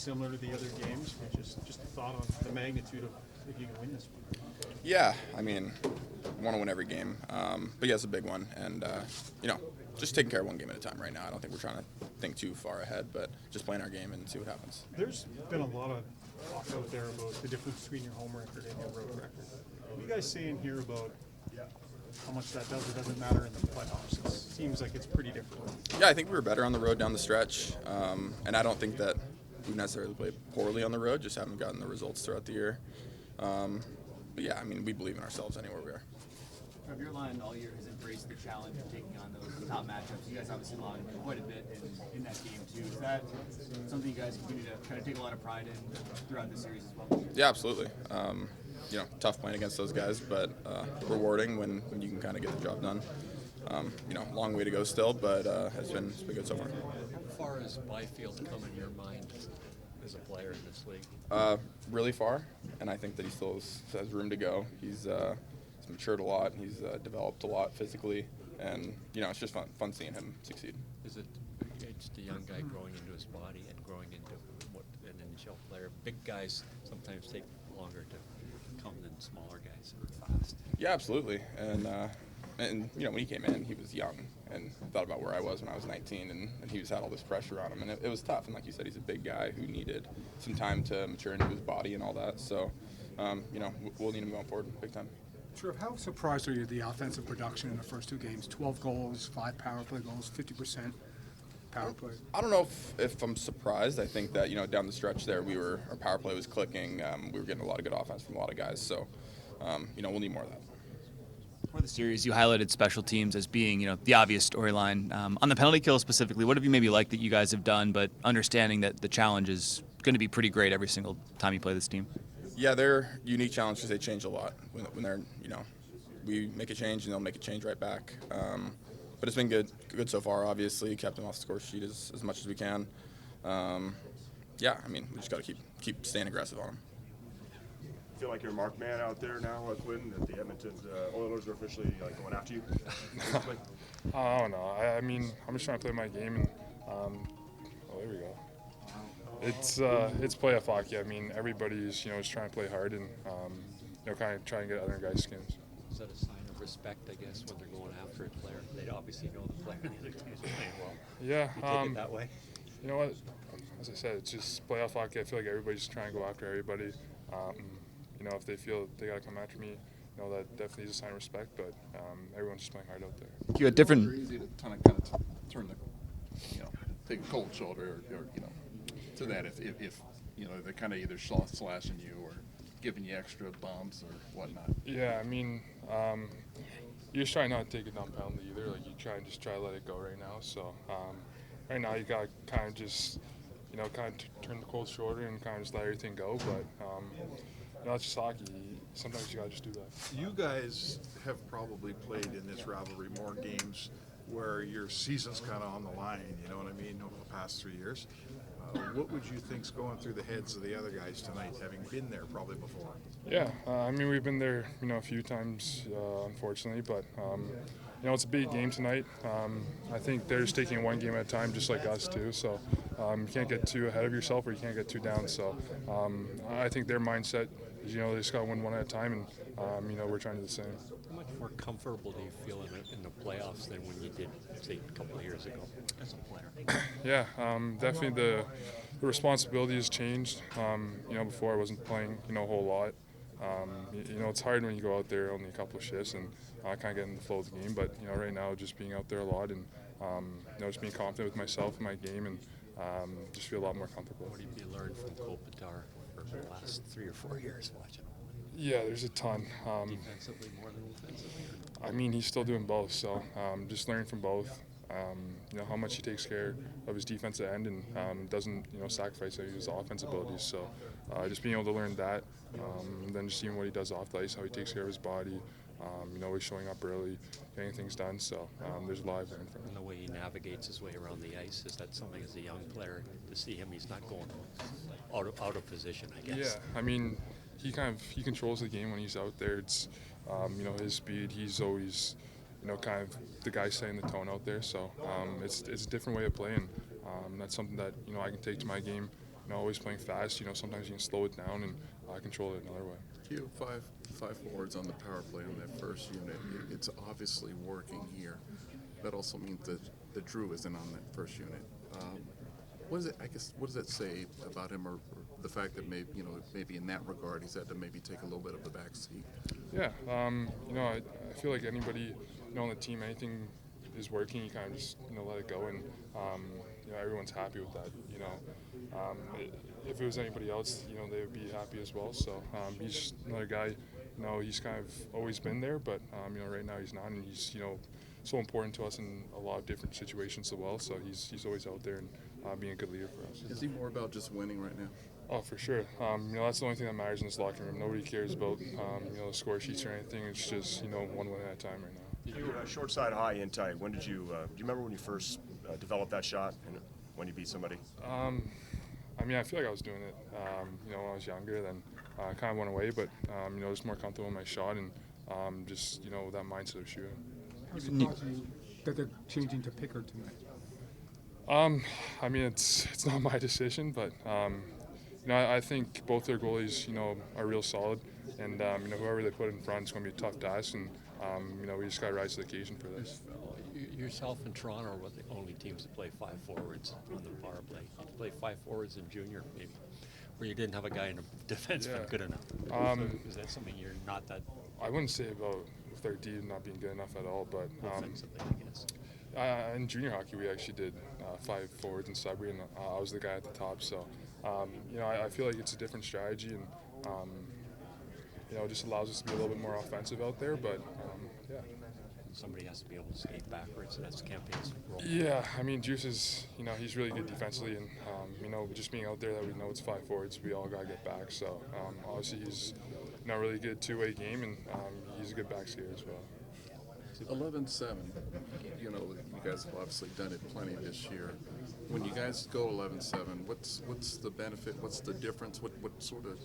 similar to the other games, which is just a thought on the magnitude of if you can win this one. Yeah, I mean, want to win every game, but yeah, it's a big one, and just taking care of one game at a time right now. I don't think we're trying to think too far ahead, but just playing our game and see what happens. There's been a lot of talk out there about the difference between your home record and your road record. What do you guys say in here about how much that does or doesn't matter in the playoffs? It seems like it's pretty different. Yeah, I think we were better on the road down the stretch, and I don't think that we necessarily played poorly on the road, just haven't gotten the results throughout the year. But yeah, I mean, we believe in ourselves anywhere we are. Your line all year has embraced the challenge of taking on those top matchups. You guys obviously logged quite a bit in that game too. Is that something you guys continue to kind of take a lot of pride in throughout the series as well? Yeah, absolutely. Tough playing against those guys, but rewarding when you can kind of get the job done. Long way to go still, but it's been good so far. How far has Byfield come in your mind as a player in this league? Really far, and I think that he still has room to go. He's matured a lot. He's developed a lot physically, and it's just fun seeing him succeed. Is it just a young guy growing into his body and growing into what an NHL player? Big guys sometimes take longer to come than smaller guys who are fast. Yeah, absolutely. And when he came in, he was young and thought about where I was when I was 19, and he had all this pressure on him, and it was tough. And like you said, he's a big guy who needed some time to mature into his body and all that. So, we'll need him going forward big time. Sure. How surprised are you at the offensive production in the first two games? 12 goals, 5 power play goals, 50% power play. I don't know if I'm surprised. I think that down the stretch there, our power play was clicking. We were getting a lot of good offense from a lot of guys. So, we'll need more of that. For the series, you highlighted special teams as being, the obvious storyline. On the penalty kill specifically, what have you maybe liked that you guys have done, but understanding that the challenge is going to be pretty great every single time you play this team? Yeah, they're unique challenges because they change a lot. When they're, we make a change and they'll make a change right back. But it's been good so far. Obviously, kept them off the score sheet as much as we can. We just got to keep staying aggressive on them. Feel like you're a marked man out there now, Quinn, that the Edmonton Oilers are officially going after you? I don't know. I'm just trying to play my game, and there we go. It's playoff hockey. I mean, everybody's is trying to play hard and kind of try and get other guys' skins. Is that a sign of respect, I guess, when they're going after a player? They obviously know the player and the other team is playing well. Yeah. You take it that way? You know what? As I said, it's just playoff hockey. I feel like everybody's trying to go after everybody. If they feel they got to come after me, that definitely is a sign of respect, but everyone's just playing hard out there. You had different. It's easy to kind of turn the, take a cold shoulder or to that if they're kind of either slashing you or giving you extra bumps or whatnot. Yeah, you just try not to take a dumb penalty either. Like you try to let it go right now. So right now you got to kind of just turn the cold shoulder and kind of just let everything go. But it's just hockey. Sometimes you got to just do that. You guys have probably played in this rivalry more games where your season's kind of on the line, you know what I mean, over the past 3 years. What would you think's going through the heads of the other guys tonight, having been there probably before? Yeah, we've been there, a few times, unfortunately, but it's a big game tonight. I think they're just taking it one game at a time, just like us too. So you can't get too ahead of yourself, or you can't get too down. So I think their mindset is, they just got to win one at a time, and we're trying to do the same. How much more comfortable do you feel in the playoffs than when you did, say, a couple of years ago as a player? Yeah, definitely the responsibility has changed. Before I wasn't playing, a whole lot. It's hard when you go out there only a couple of shifts and kind of get in the flow of the game. But right now, just being out there a lot and just being confident with myself and my game, and just feel a lot more comfortable. What have you learned from Kopitar for the last 3 or 4 years watching? Yeah, there's a ton. Defensively more than offensively? He's still doing both, so just learning from both. How much he takes care of his defensive end and doesn't, sacrifice any of his offensive abilities. So just being able to learn that, then just seeing what he does off the ice, how he takes care of his body. He's showing up early, getting things done. So there's a lot I've learned from him. And the way he navigates his way around the ice, is that something as a young player to see him? He's not going out of position, I guess. Yeah, he controls the game when he's out there. It's his speed. He's always kind of the guy setting the tone out there. So it's a different way of playing. That's something that I can take to my game always playing fast. Sometimes you can slow it down and control it another way. You have five forwards on the power play on that first unit. It's obviously working here. That also means that Drew isn't on that first unit. What does that say about him, or the fact that maybe in that regard he's had to maybe take a little bit of the back seat? Yeah, I feel like anybody on the team, anything is working, you kind of just let it go, and everyone's happy with that. If it was anybody else, they would be happy as well. So he's just another guy. He's kind of always been there, but right now he's not, and he's so important to us in a lot of different situations as well. So he's always out there and being a good leader for us. Is he more about just winning right now? Oh, for sure. That's the only thing that matters in this locker room. Nobody cares about the score sheets or anything. It's just one win at a time right now. You short side, high, in tight. When did you? Do you remember when you first developed that shot and when you beat somebody? I feel like I was doing it. When I was younger, then I kind of went away, but just more comfortable in my shot and just that mindset of shooting. How surprised are you that they're changing to Pickard tonight? It's not my decision, but I think both their goalies are real solid, and whoever they put in front is going to be a tough task, and we just got to rise to the occasion for this. Yourself and Toronto were the only teams to play 5 forwards on the power play. You played 5 forwards in junior, maybe, where you didn't have a guy in a defense good enough. Is that something you're not that? I wouldn't say about their D not being good enough at all, but offensively, I guess. In junior hockey, we actually did 5 forwards in Sudbury, and I was the guy at the top. So, I feel like it's a different strategy, and it just allows us to be a little bit more offensive out there. But yeah. Somebody has to be able to skate backwards, and that's Campaign's role. Yeah, Juice is, he's really good defensively, and just being out there that we know it's 5 forwards, we all got to get back. So obviously he's really good two-way game, and he's a good back skater as well. 11-7. You guys have obviously done it plenty this year. When you guys go 11-7, what's the benefit? What's the difference? What sort of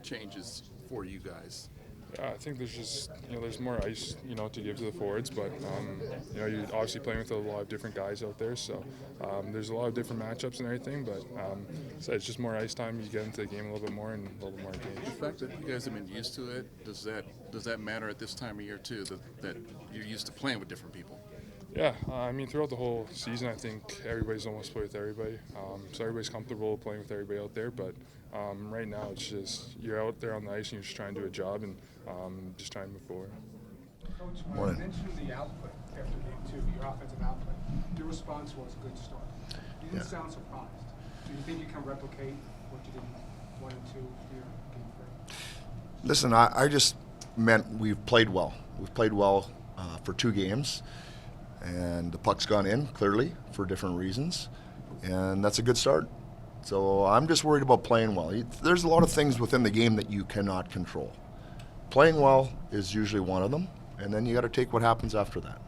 changes for you guys? Yeah, I think there's just there's more ice to give to the forwards, but you're obviously playing with a lot of different guys out there, so there's a lot of different matchups and everything. But so it's just more ice time. You get into the game a little bit more and a little bit more engaged. The fact that you guys have been used to it, does that matter at this time of year too? That you're used to playing with different people. Yeah, throughout the whole season, I think everybody's almost played with everybody, so everybody's comfortable playing with everybody out there. But right now, it's just you're out there on the ice and you're just trying to do a job and just trying to move forward. Coach, when you mentioned the output after game 2, your offensive output, your response was a good start. You didn't sound surprised. Do you think you can replicate what you did 1 and 2 here in game 3? Listen, I just meant we've played well. We've played well for 2 games, and the puck's gone in, clearly, for different reasons, and that's a good start. So I'm just worried about playing well. There's a lot of things within the game that you cannot control. Playing well is usually one of them, and then you got to take what happens after that.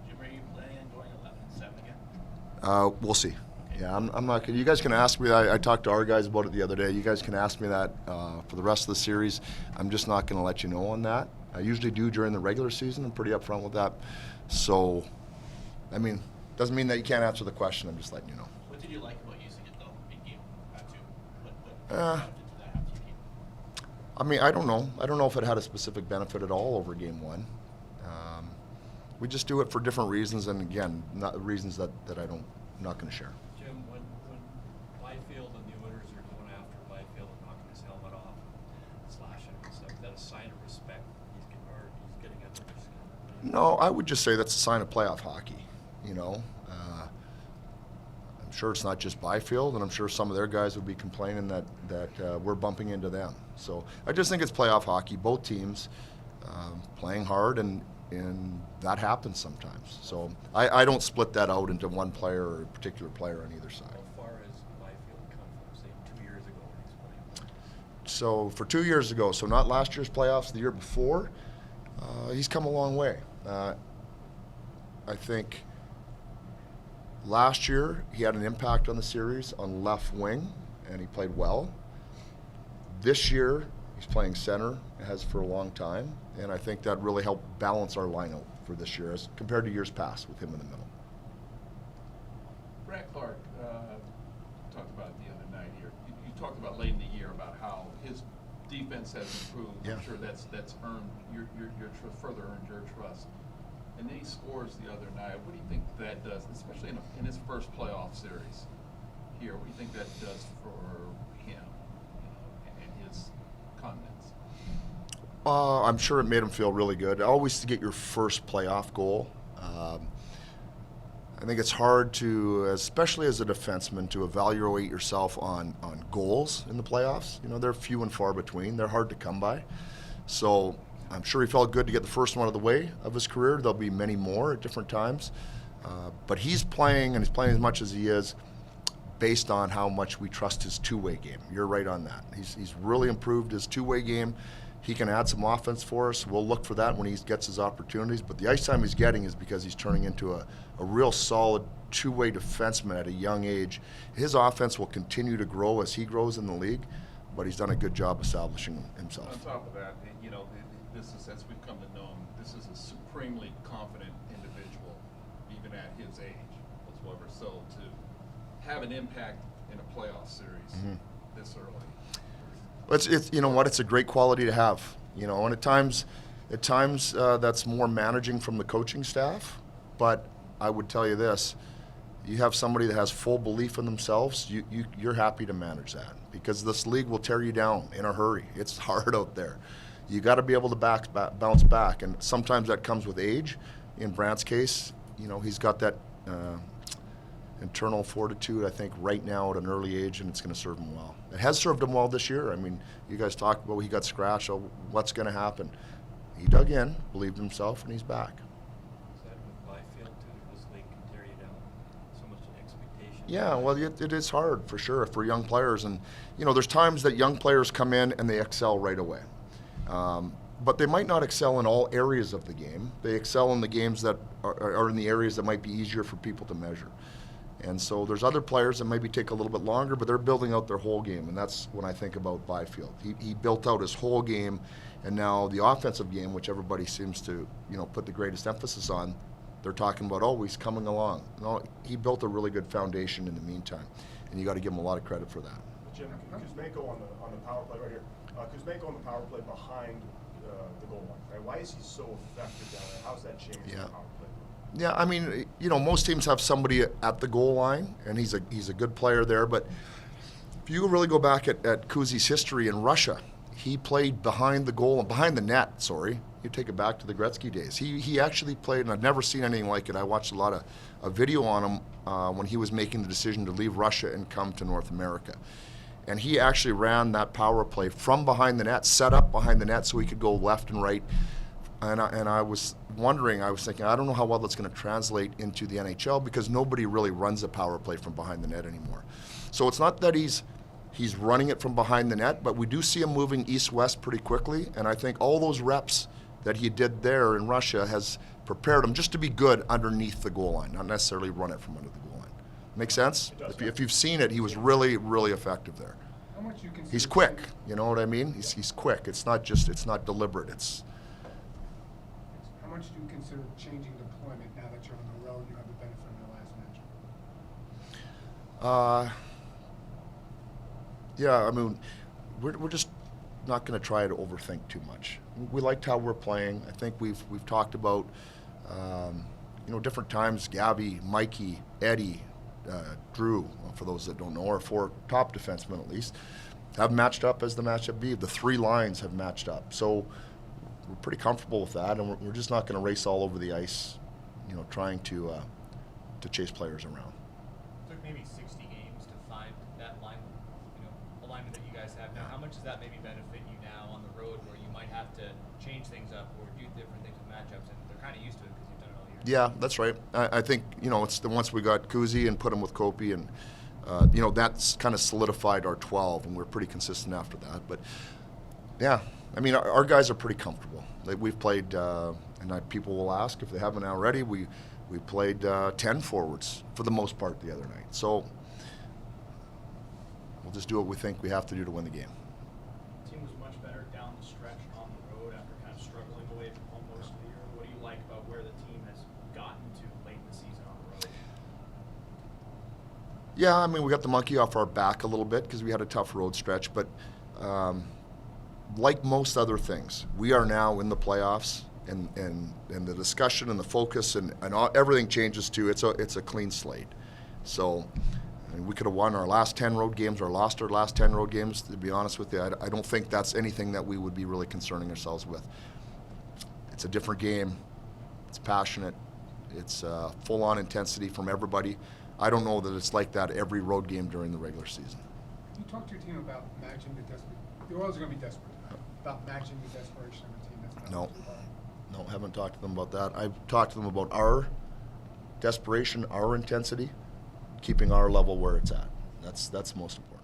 Jim, are you planning on going 11-7 again? We'll see. Yeah, I'm not. You guys can ask me that. I talked to our guys about it the other day. You guys can ask me that for the rest of the series. I'm just not going to let you know on that. I usually do during the regular season. I'm pretty upfront with that. So, doesn't mean that you can't answer the question. I'm just letting you know. What did you like about using it though in game 2? What I don't know. I don't know if it had a specific benefit at all over game 1. We just do it for different reasons, and again, not reasons that I'm not going to share. Jim, when Byfield and the Oilers are going after Byfield and knocking his helmet off and slashing him and stuff, is that a sign of respect? He's getting under their skin? No, I would just say that's a sign of playoff hockey. I'm sure it's not just Byfield, and I'm sure some of their guys would be complaining that we're bumping into them. So I just think it's playoff hockey. Both teams playing hard, and that happens sometimes. So I don't split that out into one player or a particular player on either side. How far has Byfield come from, say, 2 years ago when he's playing? So for 2 years ago, so not last year's playoffs, the year before, he's come a long way. I think last year he had an impact on the series on left wing, and he played well. This year he's playing center, has for a long time, and I think that really helped balance our lineup for this year as compared to years past with him in the middle. Brad Clark talked about it the other night. He defense has improved. Yeah. I'm sure that's earned further earned your trust. And then he scores the other night. What do you think that does, especially in his first playoff series here? What do you think that does for him and his confidence? I'm sure it made him feel really good. Always to get your first playoff goal. I think it's hard to, especially as a defenseman, to evaluate yourself on goals in the playoffs. You know, they're few and far between. They're hard to come by. So I'm sure he felt good to get the first one out of the way of his career. There'll be many more at different times. But he's playing, and he's playing as much as he is, based on how much we trust his two-way game. You're right on that. He's really improved his two-way game. He can add some offense for us. We'll look for that when he gets his opportunities. But the ice time he's getting is because he's turning into a real solid two-way defenseman at a young age. His offense will continue to grow as he grows in the league, but he's done a good job establishing himself. On top of that, you know, this is, as we've come to know him, this is a supremely confident individual, even at his age whatsoever. So to have an impact in a playoff series this early. It's you know what, it's a great quality to have, you know, and at times that's more managing from the coaching staff, but I would tell you this: you have somebody that has full belief in themselves, you're happy to manage that, because this league will tear you down in a hurry. It's hard out there. You got to be able to bounce back, and sometimes that comes with age. In Brant's case, you know, he's got that internal fortitude, I think, right now at an early age, and it's going to serve him well. It has served him well this year. I mean, you guys talked about he got scratched, so what's going to happen? He dug in, believed in himself, and he's back. Is that with Byfield too? This league can tear you down. So much expectation. Yeah, well, it is hard for sure for young players, and you know, there's times that young players come in and they excel right away. But they might not excel in all areas of the game. They excel in the games that are in the areas that might be easier for people to measure. And so there's other players that maybe take a little bit longer, but they're building out their whole game, and that's when I think about Byfield. He built out his whole game, and now the offensive game, which everybody seems to, you know, put the greatest emphasis on, they're talking about, oh, he's coming along. No, he built a really good foundation in the meantime, and you got to give him a lot of credit for that. Jim, Kuzmenko on the power play right here. Kuzmenko on the power play behind the goal line. Right? Why is he so effective down there? How's that changed the power play? Yeah, I mean, you know, most teams have somebody at the goal line, and he's a good player there. But if you really go back at Kuzi's history in Russia, he played behind the net. Sorry, you take it back to the Gretzky days. He actually played, and I've never seen anything like it. I watched a lot of video on him when he was making the decision to leave Russia and come to North America. And he actually ran that power play from behind the net, set up behind the net so he could go left and right. And I was thinking, I don't know how well that's going to translate into the NHL, because nobody really runs a power play from behind the net anymore. So it's not that he's running it from behind the net, but we do see him moving east-west pretty quickly. And I think all those reps that he did there in Russia has prepared him just to be good underneath the goal line, not necessarily run it from under the goal line. Make sense? If you've seen it, he was really, really effective there. How much you consider He's quick, you know what I mean? He's quick. It's not deliberate. How much do you consider changing deployment now that you're on the road and you have the benefit of the last match? Yeah, I mean, we're just not going to try to overthink too much. We liked how we're playing. I think we've talked about, you know, different times. Gabby, Mikey, Eddie, Drew, for those that don't know, our four top defensemen at least, have matched up as the matchup B. The three lines have matched up. So we're pretty comfortable with that, and we're just not going to race all over the ice, you know, trying to chase players around. It took maybe 60 games to find that line, you know, alignment that you guys have now. How much does that maybe benefit you now on the road, where you might have to change things up or do different things with matchups, and they're kind of used to it because you've done it all year? Yeah, that's right. I think, you know, it's once we got Kuzi and put him with Kopi, and you know, that's kind of solidified our 12, and we're pretty consistent after that. But yeah, I mean, our guys are pretty comfortable. We've played, and people will ask if they haven't already, we played 10 forwards for the most part the other night. So we'll just do what we think we have to do to win the game. The team was much better down the stretch on the road after kind of struggling away from home most of the year. What do you like about where the team has gotten to late in the season on the road? Yeah, I mean, we got the monkey off our back a little bit because we had a tough road stretch, but like most other things, we are now in the playoffs, and the discussion and the focus and everything changes too. It's a clean slate. So I mean, we could have won our last 10 road games or lost our last 10 road games, to be honest with you. I don't think that's anything that we would be really concerning ourselves with. It's a different game. It's passionate. It's full-on intensity from everybody. I don't know that it's like that every road game during the regular season. You talked to your team about matching the desperate. The Oilers are going to be desperate. About matching the desperation of a team that's not No. too hard. No, haven't talked to them about that. I've talked to them about our desperation, our intensity, keeping our level where it's at. That's most important.